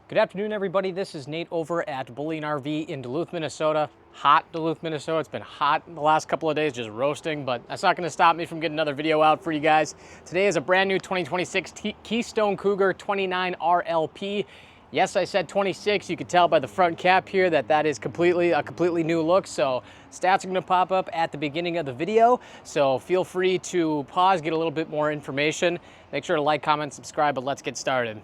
Good afternoon, everybody. This is Nate over at Bullion RV in Duluth, Minnesota. Hot Duluth, Minnesota. It's been hot the last couple of days, just roasting, but that's not going to stop me from getting another video out for you guys. Today is a brand new 2026 Keystone Cougar 29 RLP. Yes, I said 26. You can tell by the front cap here that that is a completely new look. So stats are going to pop up at the beginning of the video. So feel free to pause, get a little bit more information. Make sure to like, comment, subscribe, but let's get started.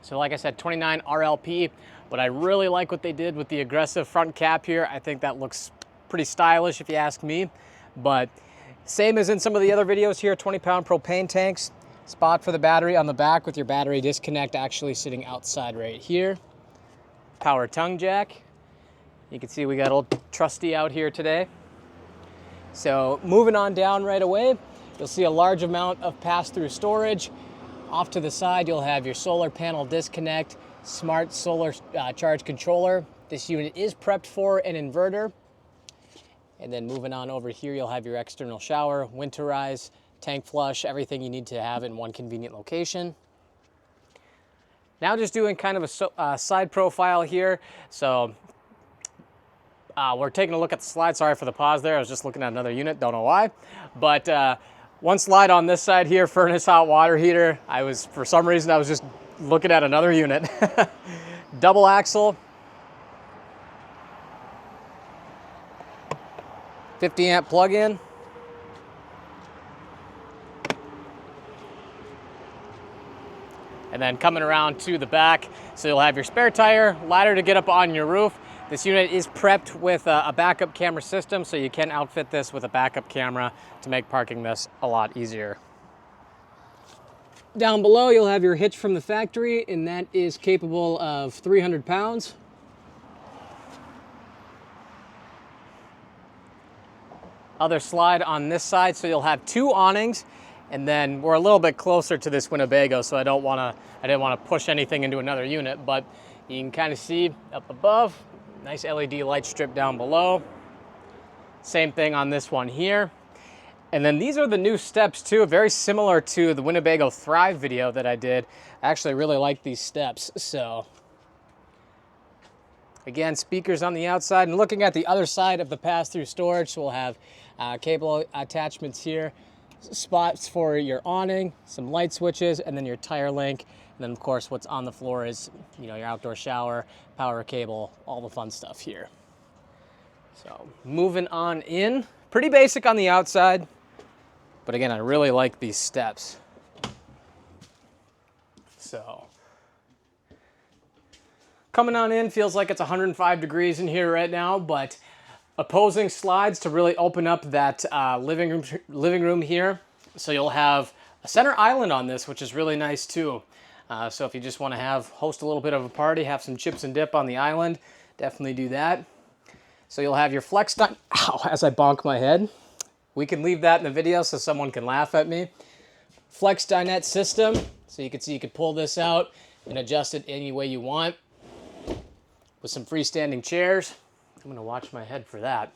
So like I said, 29 RLP, but I really like what they did with the aggressive front cap here. I think that looks pretty stylish if you ask me. But same as in some of the other videos here, 20-pound propane tanks. Spot for the battery on the back with your battery disconnect actually sitting outside right here. Power tongue jack. You can see we got old Trusty out here today. So moving on down right away, you'll see a large amount of pass-through storage. Off to the side, you'll have your solar panel disconnect, smart solar charge controller. This unit is prepped for an inverter. And then moving on over here, you'll have your external shower, winterize, tank flush, everything you need to have in one convenient location. Now just doing kind of a side profile here. So we're taking a look at the slide. Sorry for the pause there. I was just looking at another unit, don't know why. But one slide on this side here, furnace hot water heater. For some reason, I was just looking at another unit. Double axle. 50 amp plug-in. And then coming around to the back, so you'll have your spare tire, ladder to get up on your roof. This unit is prepped with a backup camera system, so you can outfit this with a backup camera to make parking this a lot easier. Down below, you'll have your hitch from the factory, and that is capable of 300 pounds. Other slide on this side, so you'll have two awnings, and then we're a little bit closer to this Winnebago, so I didn't want to push anything into another unit, but you can kind of see up above, nice LED light strip down below. Same thing on this one here. And then these are the new steps too, very similar to the Winnebago Thrive video that I did. I actually really like these steps. So again, speakers on the outside, and looking at the other side of the pass-through storage, so we'll have cable attachments here, spots for your awning, some light switches, and then your tire link. And then of course what's on the floor is, you know, your outdoor shower, power cable, all the fun stuff here. So moving on in, pretty basic on the outside, but again, I really like these steps. So coming on in, feels like it's 105 degrees in here right now, but opposing slides to really open up that living room here. So you'll have a center island on this, which is really nice too. So if you just want to host a little bit of a party, have some chips and dip on the island, definitely do that. So you'll have your flex, ow, as I bonk my head. We can leave that in the video so someone can laugh at me. Flex dinette system, so you can see you can pull this out and adjust it any way you want. With some freestanding chairs. I'm gonna watch my head for that.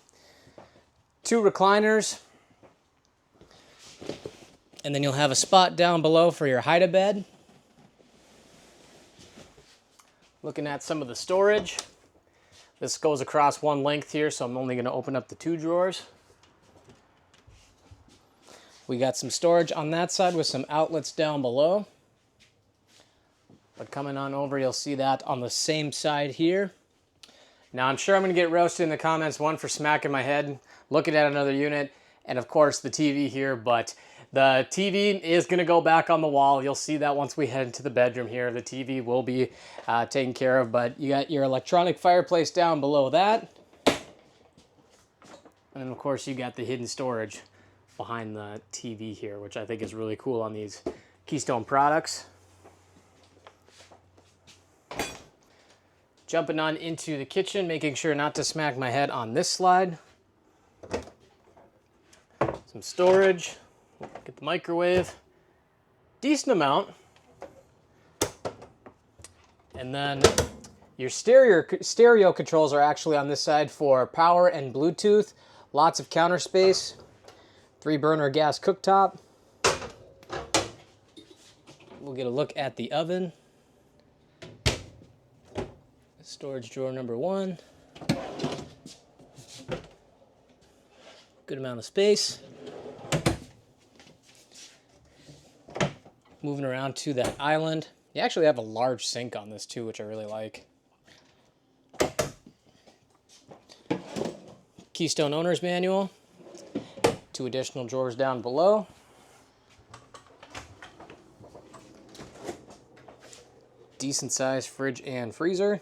Two recliners. And then you'll have a spot down below for your hide-a-bed. Looking at some of the storage. This goes across one length here, so I'm only going to open up the two drawers. We got some storage on that side with some outlets down below. But coming on over, you'll see that on the same side here. Now, I'm sure I'm going to get roasted in the comments, one for smacking my head, looking at another unit, and of course the TV here, but the TV is going to go back on the wall. You'll see that once we head into the bedroom here. The TV will be taken care of, but you got your electronic fireplace down below that. And then, of course, you got the hidden storage behind the TV here, which I think is really cool on these Keystone products. Jumping on into the kitchen, making sure not to smack my head on this slide. Some storage. Get the microwave, decent amount. And then your stereo controls are actually on this side for power and Bluetooth. Lots of counter space. 3-burner gas cooktop. We'll get a look at the oven. Storage drawer number 1. Good amount of space. Moving around to that island. You actually have a large sink on this too, which I really like. Keystone owner's manual. 2 additional drawers down below. Decent sized fridge and freezer.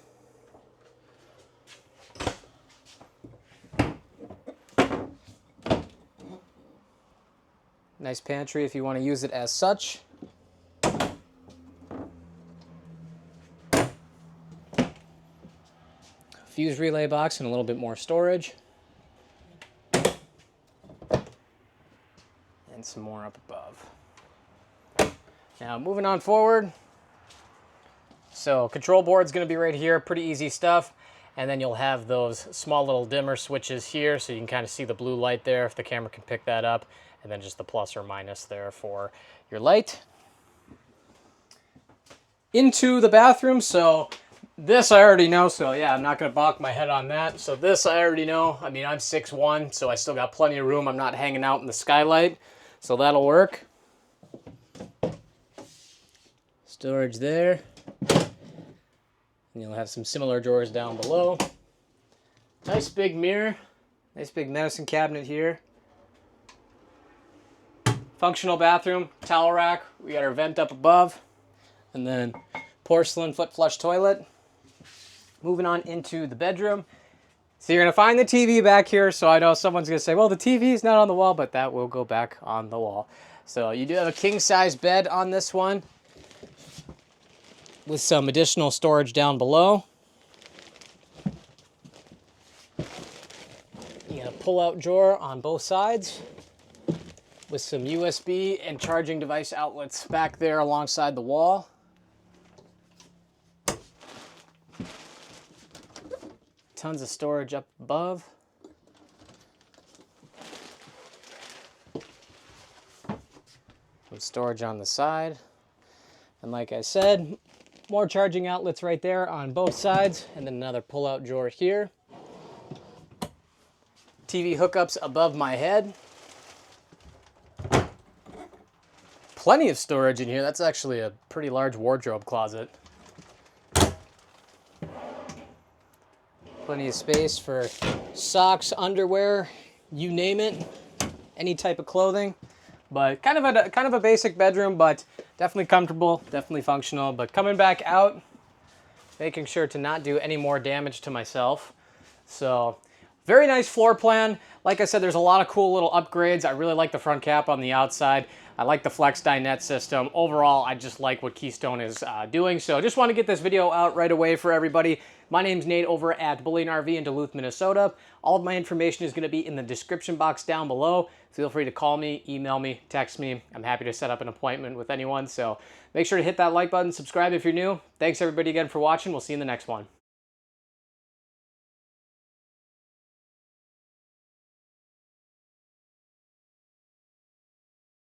Nice pantry if you want to use it as such. Fuse relay box and a little bit more storage. And some more up above. Now moving on forward. So control board's going to be right here, pretty easy stuff. And then you'll have those small little dimmer switches here so you can kind of see the blue light there if the camera can pick that up. And then just the plus or minus there for your light. Into the bathroom. So this I already know, so yeah, I'm not going to bonk my head on that. So this I already know. I mean, I'm 6'1", so I still got plenty of room. I'm not hanging out in the skylight, so that'll work. Storage there. And you'll have some similar drawers down below. Nice big mirror. Nice big medicine cabinet here. Functional bathroom, towel rack. We got our vent up above. And then porcelain foot flush toilet. Moving on into the bedroom. So you're going to find the TV back here. So I know someone's going to say, well, the TV is not on the wall, but that will go back on the wall. So you do have a king size bed on this one with some additional storage down below. You got a pull-out drawer on both sides with some USB and charging device outlets back there alongside the wall. Tons of storage up above. Some storage on the side. And like I said, more charging outlets right there on both sides, and then another pull-out drawer here. TV hookups above my head. Plenty of storage in here. That's actually a pretty large wardrobe closet. Plenty of space for socks, underwear, you name it. Any type of clothing. But kind of a basic bedroom, but definitely comfortable, definitely functional. But coming back out, making sure to not do any more damage to myself. So very nice floor plan. Like I said, there's a lot of cool little upgrades. I really like the front cap on the outside. I like the flex dinette system. Overall, I just like what Keystone is doing. So just want to get this video out right away for everybody. My name's Nate over at Bullion RV in Duluth, Minnesota. All of my information is going to be in the description box down below. Feel free to call me, email me, text me. I'm happy to set up an appointment with anyone. So make sure to hit that like button, subscribe if you're new. Thanks everybody again for watching. We'll see you in the next one.